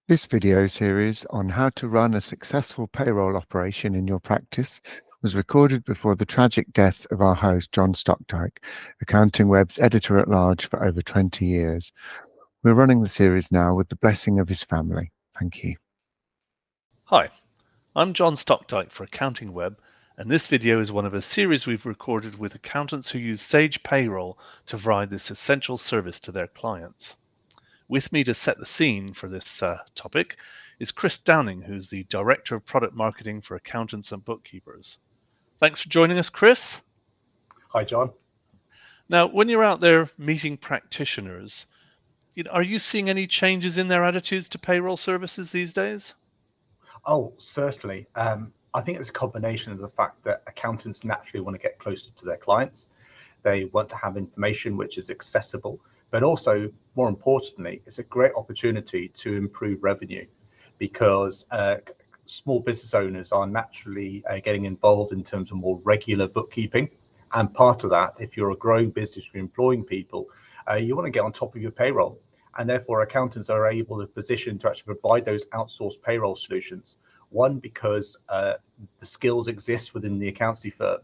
This video series on how to run a successful payroll operation in your practice was recorded before the tragic death of our host, John Stokdyk, Accounting Web's editor-at-large for over 20 years. We're running the series now with the blessing of his family. Thank you. Hi, I'm John Stokdyk for Accounting Web, and this video is one of a series we've recorded with accountants who use Sage Payroll to provide this essential service to their clients. With me to set the scene for this topic is Chris Downing, who's the Director of Product Marketing for Accountants and Bookkeepers. Thanks for joining us, Chris. Hi, John. Now, when you're out there meeting practitioners, are you seeing any changes in their attitudes to payroll services these days? Oh, certainly. I think it's a combination of the fact that accountants naturally want to get closer to their clients. They want to have information which is accessible, but also, more importantly, it's a great opportunity to improve revenue because small business owners are naturally getting involved in terms of more regular bookkeeping. And part of that, if you're a growing business, you're employing people, you want to get on top of your payroll. And therefore, accountants are able to position to actually provide those outsourced payroll solutions. One, because the skills exist within the accountancy firm.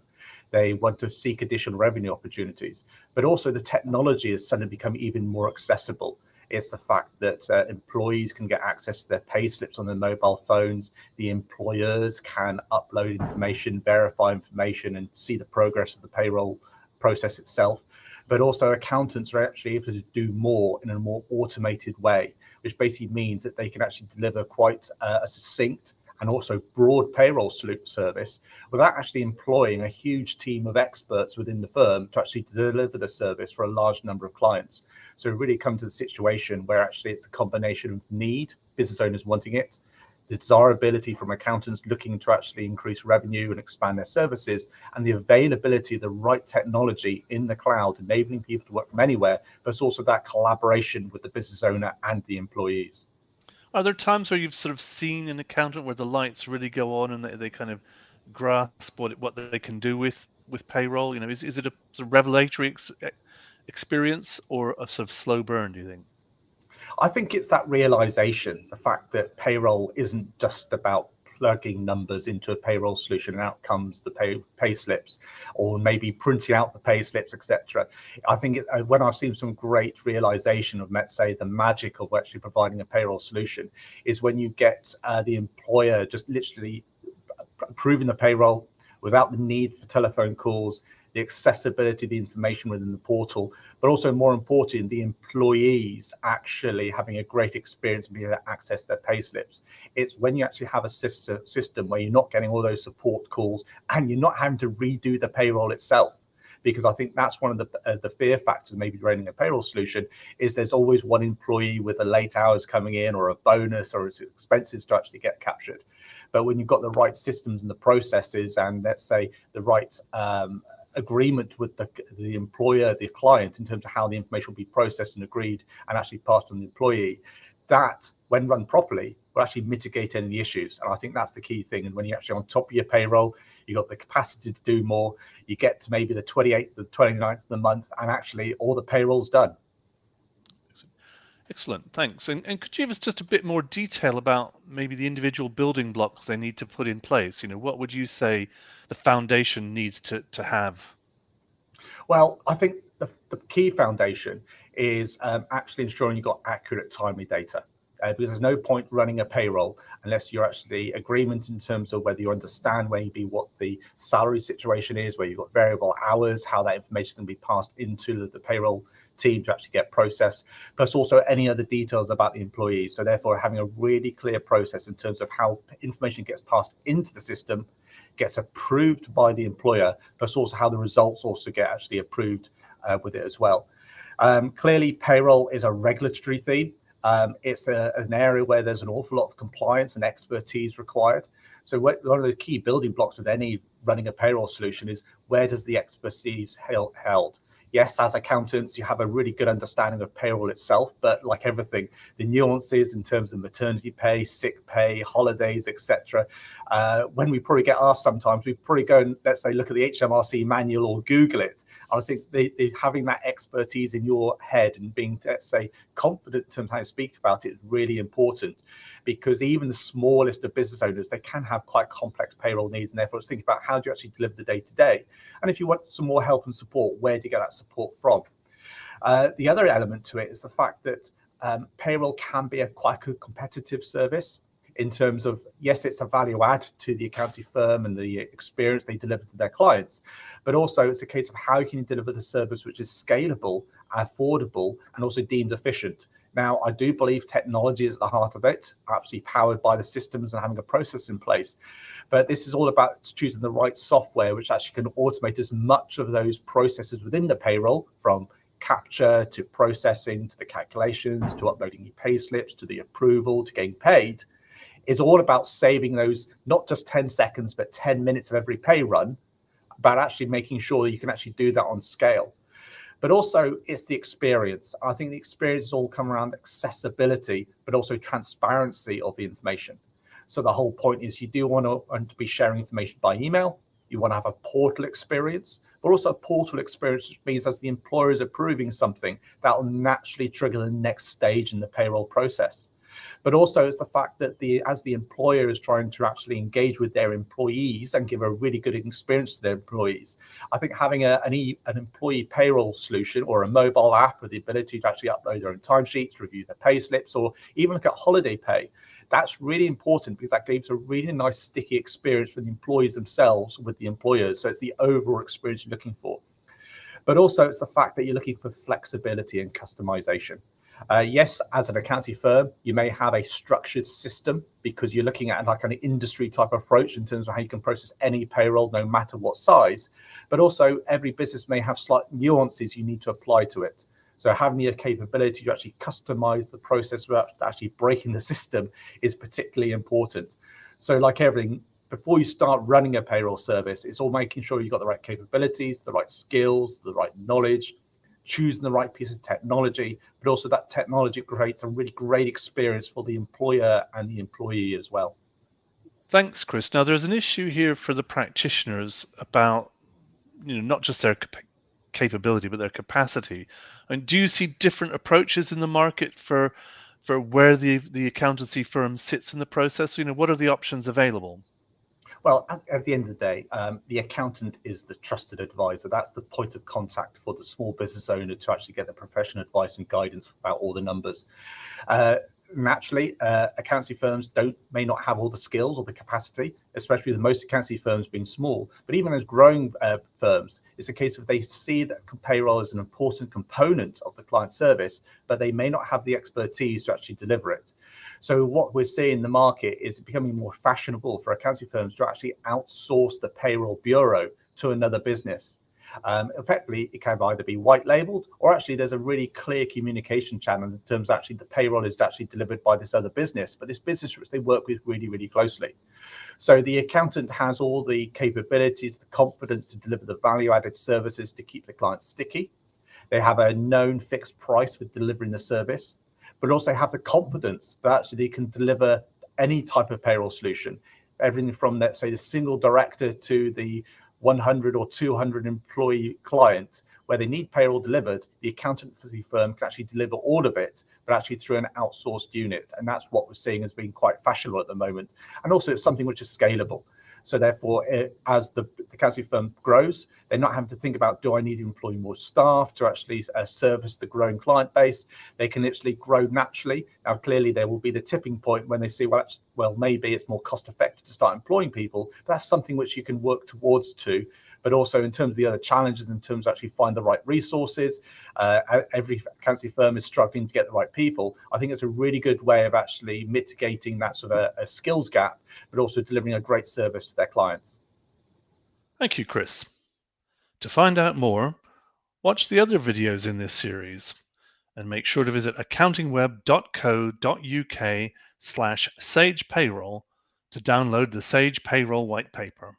They want to seek additional revenue opportunities, but also the technology has suddenly become even more accessible. It's the fact that employees can get access to their pay slips on their mobile phones. The employers can upload information, verify information, and see the progress of the payroll process itself. But also accountants are actually able to do more in a more automated way, which basically means that they can actually deliver quite a succinct and also broad payroll service without actually employing a huge team of experts within the firm to actually deliver the service for a large number of clients. So we really come to the situation where actually it's a combination of need, business owners wanting it, the desirability from accountants looking to actually increase revenue and expand their services, and the availability of the right technology in the cloud, enabling people to work from anywhere, but it's also that collaboration with the business owner and the employees. Are there times where you've sort of seen an accountant where the lights really go on and they kind of grasp what they can do with payroll? Is it a sort of revelatory experience or a sort of slow burn, do you think? I think it's that realization, the fact that payroll isn't just about plugging numbers into a payroll solution and out comes the pay slips, or maybe printing out the pay slips, etc. I think when I've seen some great realization of, let's say, the magic of actually providing a payroll solution is when you get the employer just literally approving the payroll without the need for telephone calls, the accessibility of the information within the portal, but also more important, the employees actually having a great experience and being able to access their pay slips. It's when you actually have a system where you're not getting all those support calls and you're not having to redo the payroll itself. Because I think that's one of the fear factors maybe running a payroll solution is there's always one employee with the late hours coming in or a bonus or expenses to actually get captured. But when you've got the right systems and the processes and let's say the right agreement with the employer, the client, in terms of how the information will be processed and agreed and actually passed on the employee, that when run properly will actually mitigate any issues. And I think that's the key thing. And when you're actually on top of your payroll, you've got the capacity to do more. You get to maybe the 28th or 29th of the month and actually all the payroll's done. Excellent, thanks. And could you give us just a bit more detail about maybe the individual building blocks they need to put in place? What would you say the foundation needs to have? Well, I think the key foundation is actually ensuring you've got accurate, timely data. Because there's no point running a payroll unless you're actually agreement in terms of whether you understand maybe what the salary situation is, where you've got variable hours, how that information can be passed into the payroll team to actually get processed, plus also any other details about the employees. So therefore having a really clear process in terms of how information gets passed into the system, gets approved by the employer, plus also how the results also get actually approved with it as well. Clearly, payroll is a regulatory theme. It's an area where there's an awful lot of compliance and expertise required. So one of the key building blocks with any running a payroll solution is where does the expertise held? Yes, as accountants, you have a really good understanding of payroll itself, but like everything, the nuances in terms of maternity pay, sick pay, holidays, etc. When we probably get asked sometimes, we probably go and, let's say, look at the HMRC manual or Google it. I think having that expertise in your head and being, let's say, confident in terms of how to speak about it is really important, because even the smallest of business owners, they can have quite complex payroll needs, and therefore think about how do you actually deliver the day-to-day. And if you want some more help and support, where do you get that support from? The other element to it is the fact that payroll can be quite a competitive service in terms of, yes, it's a value add to the accounting firm and the experience they deliver to their clients, but also it's a case of how can you deliver the service which is scalable, affordable, and also deemed efficient. Now, I do believe technology is at the heart of it, actually powered by the systems and having a process in place. But this is all about choosing the right software, which actually can automate as much of those processes within the payroll, from capture to processing to the calculations to uploading your pay slips to the approval to getting paid. It's all about saving those, not just 10 seconds, but 10 minutes of every pay run, about actually making sure that you can actually do that on scale. But also it's the experience. I think the experience is all come around accessibility, but also transparency of the information. So the whole point is you do want to be sharing information by email. You want to have a portal experience, but also a portal experience, which means as the employer is approving something, that will naturally trigger the next stage in the payroll process. But also it's the fact that as the employer is trying to actually engage with their employees and give a really good experience to their employees, I think having an employee payroll solution or a mobile app with the ability to actually upload their own timesheets, review their pay slips, or even look at holiday pay, that's really important, because that gives a really nice sticky experience for the employees themselves with the employers. So it's the overall experience you're looking for. But also it's the fact that you're looking for flexibility and customization. Yes, as an accounting firm, you may have a structured system because you're looking at like an industry type approach in terms of how you can process any payroll, no matter what size. But also every business may have slight nuances you need to apply to it. So having the capability to actually customize the process without actually breaking the system is particularly important. So like everything, before you start running a payroll service, it's all making sure you've got the right capabilities, the right skills, the right knowledge, choosing the right piece of technology, but also that technology creates a really great experience for the employer and the employee as well. Thanks, Chris. Now, there's an issue here for the practitioners about, not just their capability, but their capacity. And do you see different approaches in the market for where the accountancy firm sits in the process? What are the options available? Well, at the end of the day, the accountant is the trusted advisor. That's the point of contact for the small business owner to actually get the professional advice and guidance about all the numbers. Naturally, accountancy firms may not have all the skills or the capacity, especially the most accountancy firms being small. But even as growing firms, it's a case of they see that payroll is an important component of the client service, but they may not have the expertise to actually deliver it. So what we're seeing in the market is becoming more fashionable for accounting firms to actually outsource the payroll bureau to another business. Effectively, it can either be white labeled, or actually there's a really clear communication channel in terms of actually the payroll is actually delivered by this other business, but this business which they work with really, really closely. So the accountant has all the capabilities, the confidence to deliver the value added services to keep the client sticky. They have a known fixed price for delivering the service, but also have the confidence that actually they can deliver any type of payroll solution, everything from, let's say, the single director to the 100 or 200 employee client, where they need payroll delivered. The accountancy firm can actually deliver all of it, but actually through an outsourced unit. And that's what we're seeing as being quite fashionable at the moment. And also it's something which is scalable. So therefore, as the accounting firm grows, they're not having to think about, do I need to employ more staff to actually service the growing client base? They can literally grow naturally. Now, clearly, there will be the tipping point when they see, well, maybe it's more cost effective to start employing people. That's something which you can work towards too. But also in terms of the other challenges, in terms of actually find the right resources, every accounting firm is struggling to get the right people. I think it's a really good way of actually mitigating that sort of a skills gap, but also delivering a great service to their clients. Thank you, Chris. To find out more, watch the other videos in this series and make sure to visit accountingweb.co.uk/Sage Payroll to download the Sage Payroll white paper.